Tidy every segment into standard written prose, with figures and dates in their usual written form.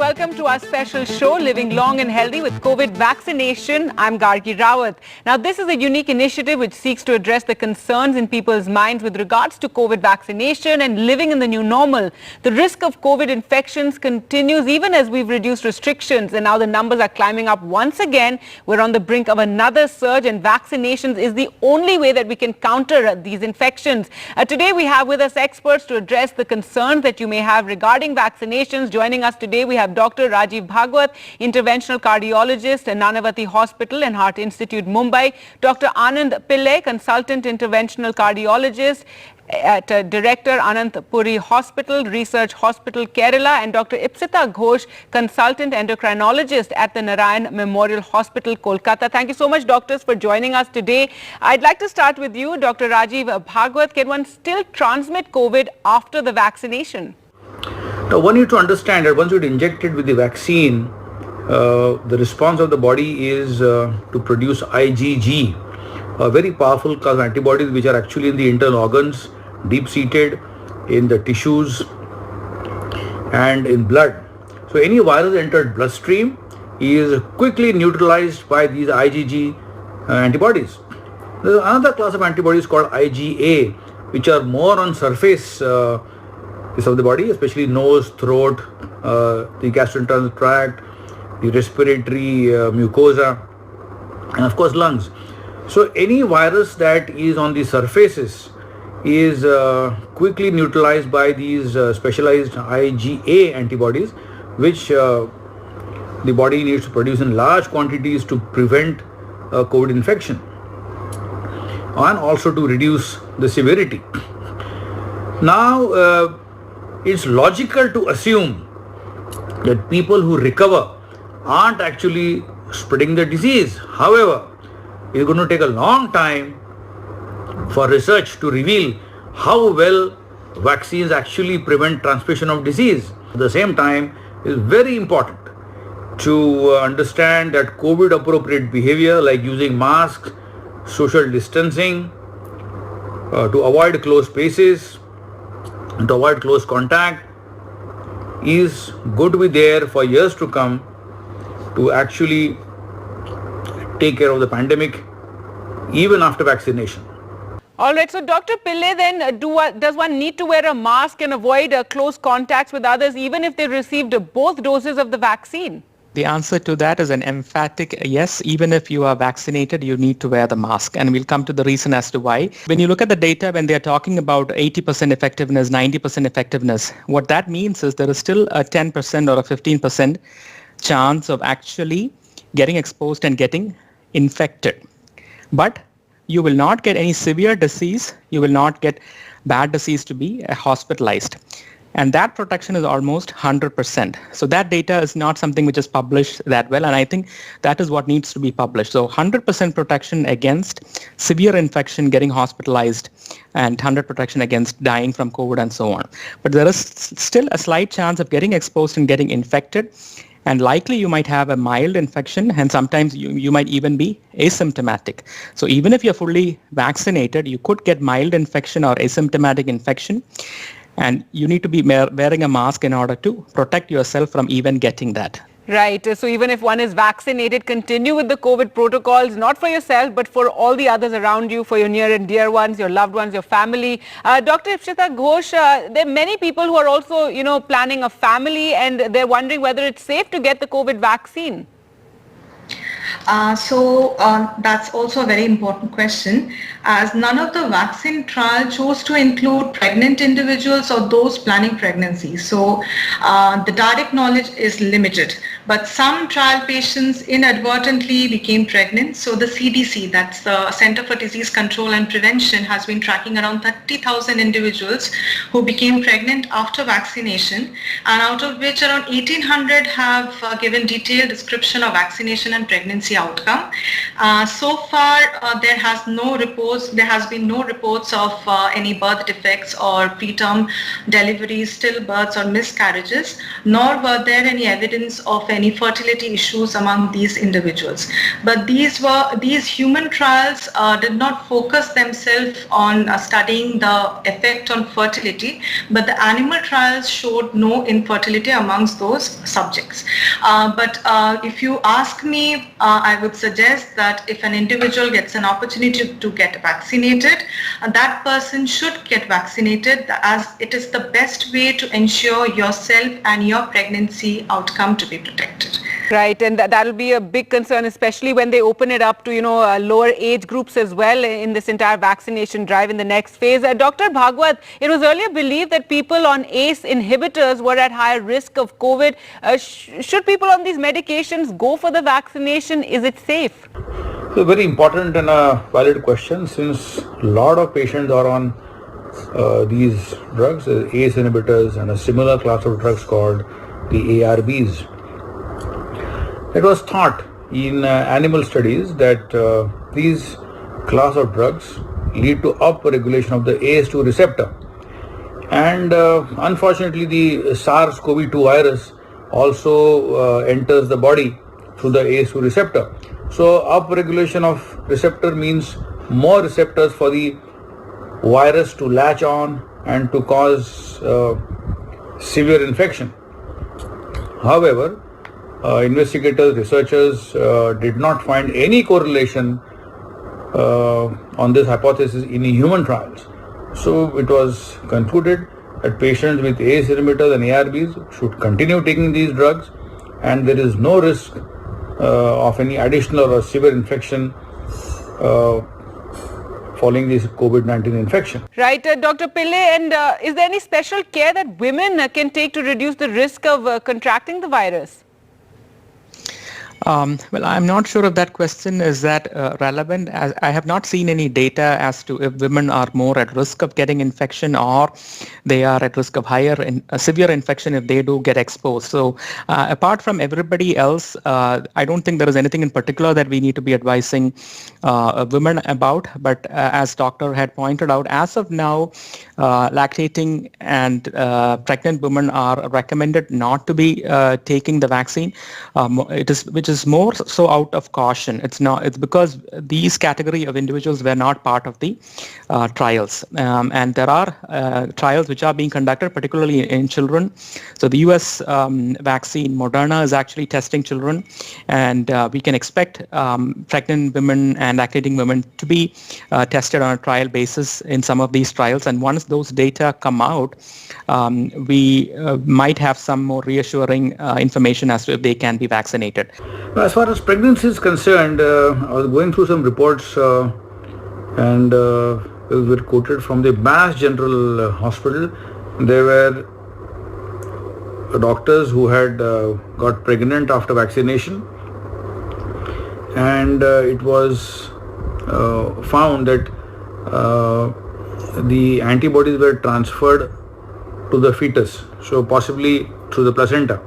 welcome to our special show, Living Long and Healthy with COVID Vaccination. I'm Gargi Rawat. Now, this is a unique initiative which seeks to address the concerns in people's minds with regards to COVID vaccination and living in the new normal. The risk of COVID infections continues even as we've reduced restrictions, and now the numbers are climbing up once again. We're on the brink of another surge, and vaccinations is the only way that we can counter these infections. Today, we have with us experts to address the concerns that you may have regarding vaccinations. Joining us today, we have Dr. Rajiv Bhagwat, interventional cardiologist at Nanavati Hospital and Heart Institute, Mumbai. Dr. Anand Pillai, consultant interventional cardiologist at Director Anantapuri Hospital, Research Hospital, Kerala, and Dr. Ipsita Ghosh, consultant endocrinologist at the Narayan Memorial Hospital, Kolkata. Thank you so much, doctors, for joining us today. I'd like to start with you, Dr. Rajiv Bhagwat. Can one still transmit COVID after the vaccination? Now, one need to understand that once you're injected with the vaccine, the response of the body is to produce IgG, a very powerful class of antibodies which are actually in the internal organs, deep-seated in the tissues and in blood. So any virus entered bloodstream is quickly neutralized by these IgG antibodies. There's another class of antibodies called IgA, which are more on surface of the body, especially nose, throat, the gastrointestinal tract, the respiratory mucosa, and of course lungs. So any virus that is on the surfaces is quickly neutralized by these specialized IgA antibodies, which the body needs to produce in large quantities to prevent COVID infection and also to reduce the severity. Now, it's logical to assume that people who recover aren't actually spreading the disease. However, it's going to take a long time for research to reveal how well vaccines actually prevent transmission of disease. At the same time, it's very important to understand that COVID appropriate behavior like using masks, social distancing, to avoid close spaces, and to avoid close contact is going to be there for years to come to actually take care of the pandemic even after vaccination. All right, so Dr. Pillai, then does one need to wear a mask and avoid close contacts with others even if they received both doses of the vaccine? The answer to that is an emphatic yes. Even if you are vaccinated, you need to wear the mask. And we'll come to the reason as to why. When you look at the data, when they're talking about 80% effectiveness, 90% effectiveness, what that means is there is still a 10% or a 15% chance of actually getting exposed and getting infected. But you will not get any severe disease. You will not get bad disease to be hospitalized. And that protection is almost 100%. So that data is not something which is published that well. And I think that is what needs to be published. So 100% protection against severe infection, getting hospitalized, and 100% protection against dying from COVID and so on. But there is still a slight chance of getting exposed and getting infected. And likely you might have a mild infection, and sometimes you might even be asymptomatic. So even if you're fully vaccinated, you could get mild infection or asymptomatic infection. And you need to be wearing a mask in order to protect yourself from even getting that. Right. So even if one is vaccinated, continue with the COVID protocols, not for yourself, but for all the others around you, for your near and dear ones, your loved ones, your family. Dr. Ipsita Ghosh, there are many people who are also, planning a family, and they're wondering whether it's safe to get the COVID vaccine. That's also a very important question, as none of the vaccine trial chose to include pregnant individuals or those planning pregnancy. So the direct knowledge is limited. But some trial patients inadvertently became pregnant. So the CDC, that's the Center for Disease Control and Prevention, has been tracking around 30,000 individuals who became pregnant after vaccination, and out of which around 1,800 have given detailed description of vaccination and pregnancy pregnancy outcome. So far, there has been no reports of any birth defects or preterm deliveries, stillbirths or miscarriages, nor were there any evidence of any fertility issues among these individuals. But these human trials did not focus themselves on studying the effect on fertility, but the animal trials showed no infertility amongst those subjects. But if you ask me, I would suggest that if an individual gets an opportunity to get vaccinated, that person should get vaccinated, as it is the best way to ensure yourself and your pregnancy outcome to be protected. Right, and that'll be a big concern, especially when they open it up to, lower age groups as well in this entire vaccination drive in the next phase. Dr. Bhagwat, it was earlier believed that people on ACE inhibitors were at higher risk of COVID. Should people on these medications go for the vaccination? Is it safe? It's a very important and a valid question, since a lot of patients are on these drugs, ACE inhibitors, and a similar class of drugs called the ARBs. It was thought in animal studies that these class of drugs lead to upregulation of the ACE2 receptor. And unfortunately, the SARS-CoV-2 virus also enters the body through the ACE2 receptor. So upregulation of receptor means more receptors for the virus to latch on and to cause severe infection. However, investigators, researchers did not find any correlation on this hypothesis in human trials. So it was concluded that patients with ACE inhibitors and ARBs should continue taking these drugs, and there is no risk of any additional or severe infection following this COVID-19 infection. Right, Dr. Pillai, and is there any special care that women can take to reduce the risk of contracting the virus? Well, I'm not sure if that question is that relevant, as I have not seen any data as to if women are more at risk of getting infection or they are at risk of severe infection if they do get exposed. So apart from everybody else, I don't think there is anything in particular that we need to be advising women about. But as doctor had pointed out, as of now, lactating and pregnant women are recommended not to be taking the vaccine. Which is more so out of caution. It's because these category of individuals were not part of the trials. And there are trials which are being conducted, particularly in children. So the US vaccine, Moderna, is actually testing children, and we can expect pregnant women and lactating women to be tested on a trial basis in some of these trials. And once those data come out, we might have some more reassuring information as to if they can be vaccinated. As far as pregnancy is concerned, I was going through some reports and those were quoted from the Mass General Hospital. There were doctors who had got pregnant after vaccination, and it was found that the antibodies were transferred to the fetus, so possibly through the placenta.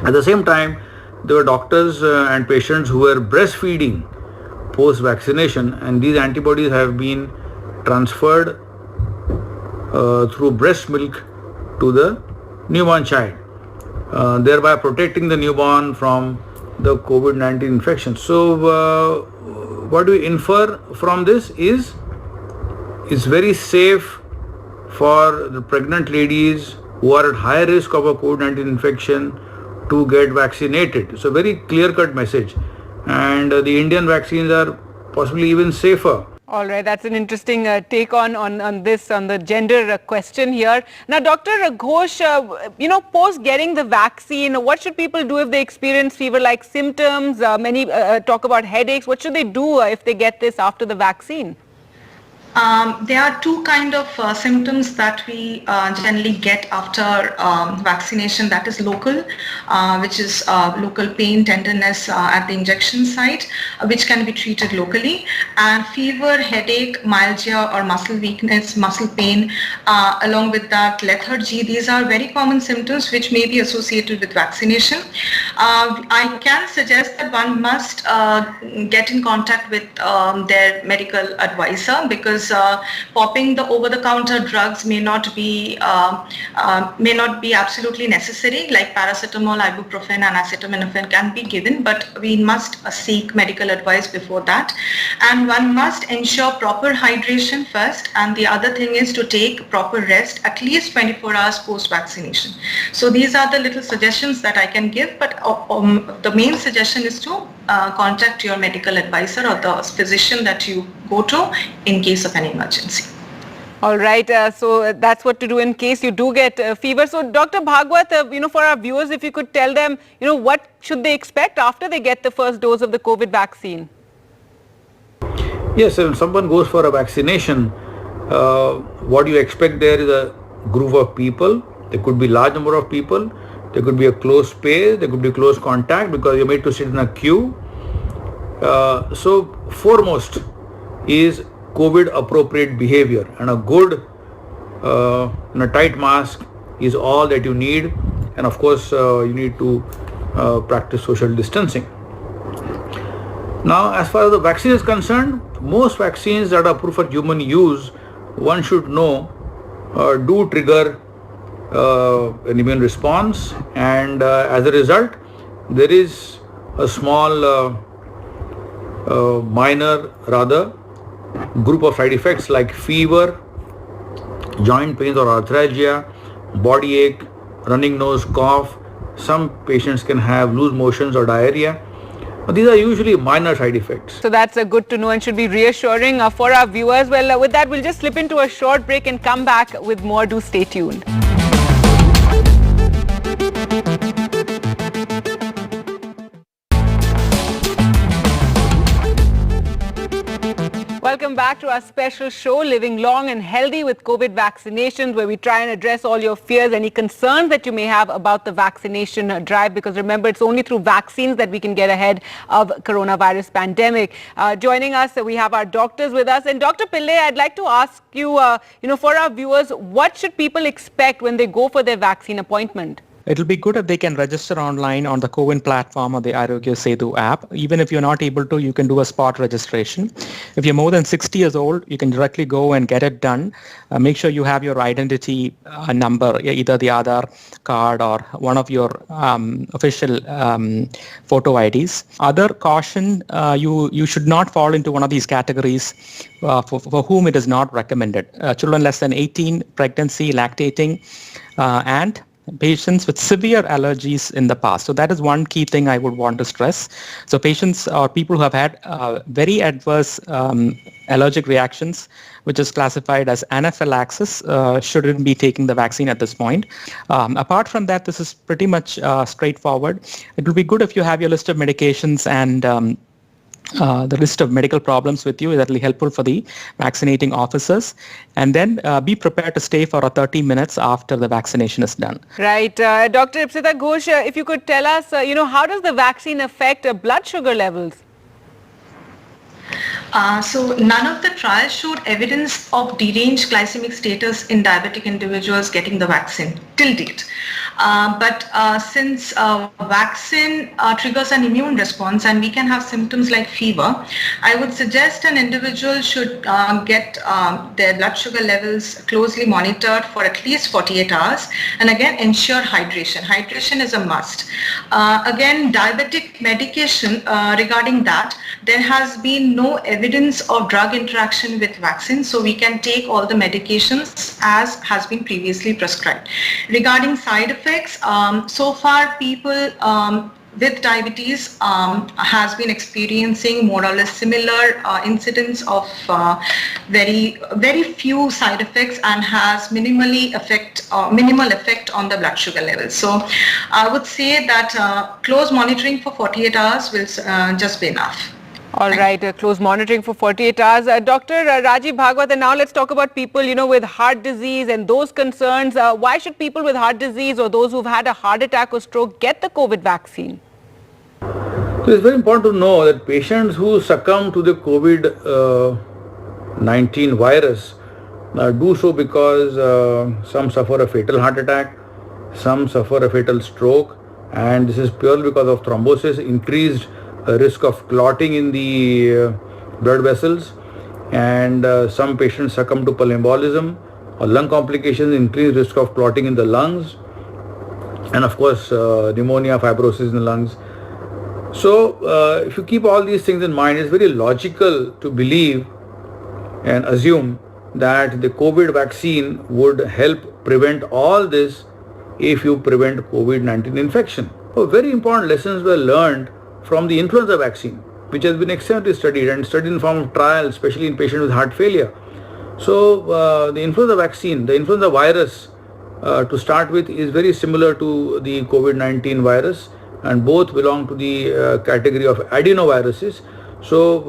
At the same time, there were doctors and patients who were breastfeeding post-vaccination, and these antibodies have been transferred through breast milk to the newborn child, thereby protecting the newborn from the COVID-19 infection. So what do we infer from this is it's very safe for the pregnant ladies who are at high risk of a COVID-19 infection to get vaccinated. So very clear-cut message, and the Indian vaccines are possibly even safer. All right, that's an interesting take on the gender question here. Now, Dr. Ghosh, post getting the vaccine, what should people do if they experience fever-like symptoms? Many talk about headaches. What should they do if they get this after the vaccine? There are two kind of symptoms that we generally get after vaccination. That is local, which is local pain, tenderness at the injection site, which can be treated locally, and fever, headache, myalgia or muscle weakness, muscle pain, along with that lethargy. These are very common symptoms which may be associated with vaccination. I can suggest that one must get in contact with their medical advisor, because popping the over-the-counter drugs may not be absolutely necessary. Like paracetamol, ibuprofen, and acetaminophen can be given, but we must seek medical advice before that. And one must ensure proper hydration first. And the other thing is to take proper rest at least 24 hours post-vaccination. So these are the little suggestions that I can give, but the main suggestion is to contact your medical advisor or the physician that you go to in case of an emergency. All right, so that's what to do in case you do get fever. So Dr. Bhagwat, for our viewers, if you could tell them, what should they expect after they get the first dose of the COVID vaccine? Yes, when someone goes for a vaccination, what you expect there is a group of people. There could be large number of people. There could be a close space. There could be close contact because you're made to sit in a queue. So foremost is COVID appropriate behavior, and a good and a tight mask is all that you need. And of course you need to practice social distancing. Now, as far as the vaccine is concerned, most vaccines that are approved for human use, one should know, do trigger an immune response, and as a result there is a small minor rather group of side effects like fever, joint pains or arthralgia, body ache, running nose, cough. Some patients can have loose motions or diarrhea. These are usually minor side effects. So that's good to know and should be reassuring for our viewers. Well, with that, we'll just slip into a short break and come back with more. Do stay tuned. Welcome back to our special show, Living Long and Healthy with COVID Vaccinations, where we try and address all your fears, any concerns that you may have about the vaccination drive, because remember, it's only through vaccines that we can get ahead of coronavirus pandemic. Joining us, we have our doctors with us. And Dr. Pillai, I'd like to ask you, for our viewers, what should people expect when they go for their vaccine appointment? It'll be good if they can register online on the CoWIN platform or the Aarogya Setu app. Even if you're not able to, you can do a spot registration. If you're more than 60 years old, you can directly go and get it done. Make sure you have your identity number, either the Aadhaar card or one of your official photo IDs. Other caution, you should not fall into one of these categories for whom it is not recommended. Children less than 18, pregnancy, lactating, and patients with severe allergies in the past. So that is one key thing I would want to stress. So patients or people who have had very adverse allergic reactions, which is classified as anaphylaxis, shouldn't be taking the vaccine at this point. Apart from that, this is pretty much straightforward. It will be good if you have your list of medications and the list of medical problems with you. That will be helpful for the vaccinating officers. And then be prepared to stay for 30 minutes after the vaccination is done. Right. Dr. Ipsita Ghosh, if you could tell us, how does the vaccine affect blood sugar levels? So none of the trials showed evidence of deranged glycemic status in diabetic individuals getting the vaccine till date. But since vaccine triggers an immune response and we can have symptoms like fever, I would suggest an individual should get their blood sugar levels closely monitored for at least 48 hours. And again, ensure hydration. Hydration is a must. Again, diabetic medication, regarding that, there has been no evidence of drug interaction with vaccines, so we can take all the medications as has been previously prescribed. Regarding side effects, so far people with diabetes has been experiencing more or less similar incidence of very few side effects and has minimal effect on the blood sugar levels. So I would say that close monitoring for 48 hours will just be enough. All right, close monitoring for 48 hours. Dr. Rajiv Bhagwat, and now let's talk about people, with heart disease and those concerns. Why should people with heart disease or those who've had a heart attack or stroke get the COVID vaccine? So it's very important to know that patients who succumb to the COVID-19 virus do so because some suffer a fatal heart attack, some suffer a fatal stroke, and this is purely because of thrombosis, increased risk of clotting in the blood vessels, and some patients succumb to pulmonembolism or lung complications, increased risk of clotting in the lungs, and of course pneumonia, fibrosis in the lungs. So if you keep all these things in mind, it's very logical to believe and assume that the COVID vaccine would help prevent all this if you prevent COVID-19 infection. So very important lessons were learned from the influenza vaccine, which has been extensively studied and studied in form of trials, especially in patients with heart failure. So the influenza vaccine, the influenza virus to start with, is very similar to the COVID-19 virus, and both belong to the category of adenoviruses. So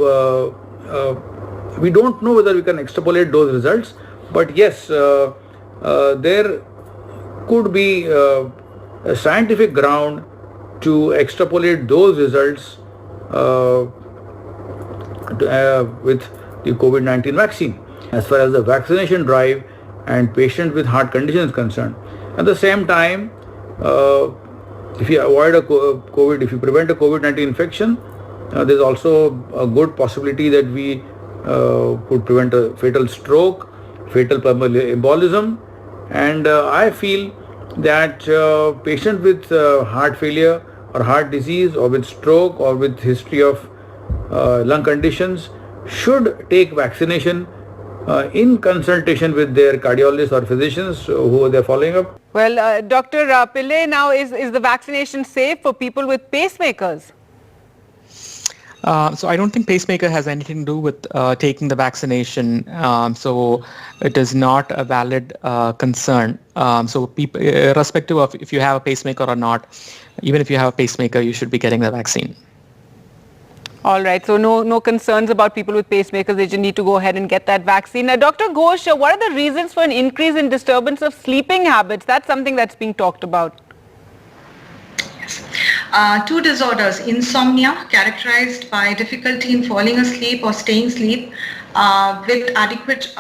we don't know whether we can extrapolate those results, but yes, there could be a scientific ground to extrapolate those results with the COVID-19 vaccine as far as the vaccination drive and patients with heart conditions is concerned. At the same time, if you avoid if you prevent a COVID-19 infection, there's also a good possibility that we could prevent a fatal stroke, fatal pulmonary embolism, and I feel that patients with heart failure or heart disease or with stroke or with history of lung conditions should take vaccination in consultation with their cardiologists or physicians who they're following up. Well, Dr. Pillai, now is the vaccination safe for people with pacemakers? So I don't think pacemaker has anything to do with taking the vaccination. So it is not a valid concern. So people, irrespective of if you have a pacemaker or not, even if you have a pacemaker, you should be getting the vaccine. All right. So no concerns about people with pacemakers. They just need to go ahead and get that vaccine. Now, Dr. Ghosh, what are the reasons for an increase in disturbance of sleeping habits? That's something that's being talked about. Two disorders: insomnia, characterized by difficulty in falling asleep or staying asleep with adequate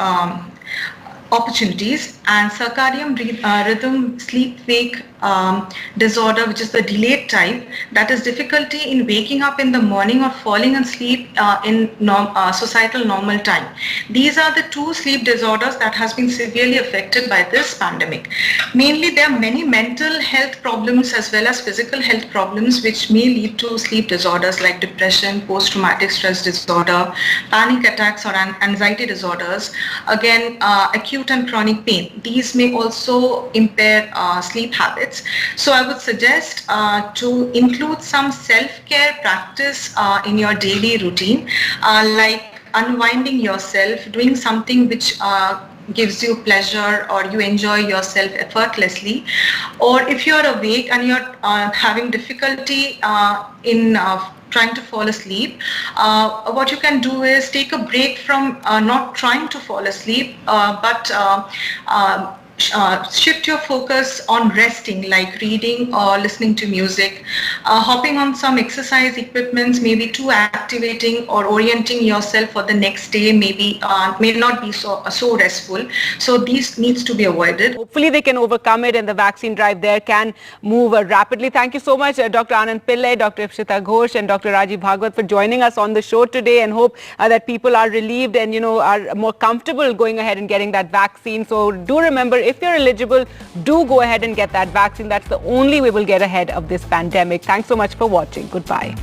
opportunities, and circadian rhythm sleep-wake disorder, which is the delayed type, that is difficulty in waking up in the morning or falling asleep in societal normal time. These are the two sleep disorders that has been severely affected by this pandemic. Mainly, there are many mental health problems as well as physical health problems which may lead to sleep disorders like depression, post-traumatic stress disorder, panic attacks or anxiety disorders. Again, acute and chronic pain. These may also impair sleep habits. So I would suggest to include some self-care practice in your daily routine, like unwinding yourself, doing something which gives you pleasure or you enjoy yourself effortlessly. Or if you're awake and you're having difficulty in trying to fall asleep, what you can do is take a break from not trying to fall asleep, but shift your focus on resting, like reading or listening to music, hopping on some exercise equipments, maybe too activating or orienting yourself for the next day, maybe may not be so restful. So these needs to be avoided. Hopefully they can overcome it and the vaccine drive there can move rapidly. Thank you so much, Dr. Anand Pillai, Dr. Ipshita Ghosh and Dr. Rajiv Bhagwat for joining us on the show today, and hope that people are relieved and are more comfortable going ahead and getting that vaccine. So do remember, if you're eligible, do go ahead and get that vaccine. That's the only way we'll get ahead of this pandemic. Thanks so much for watching. Goodbye.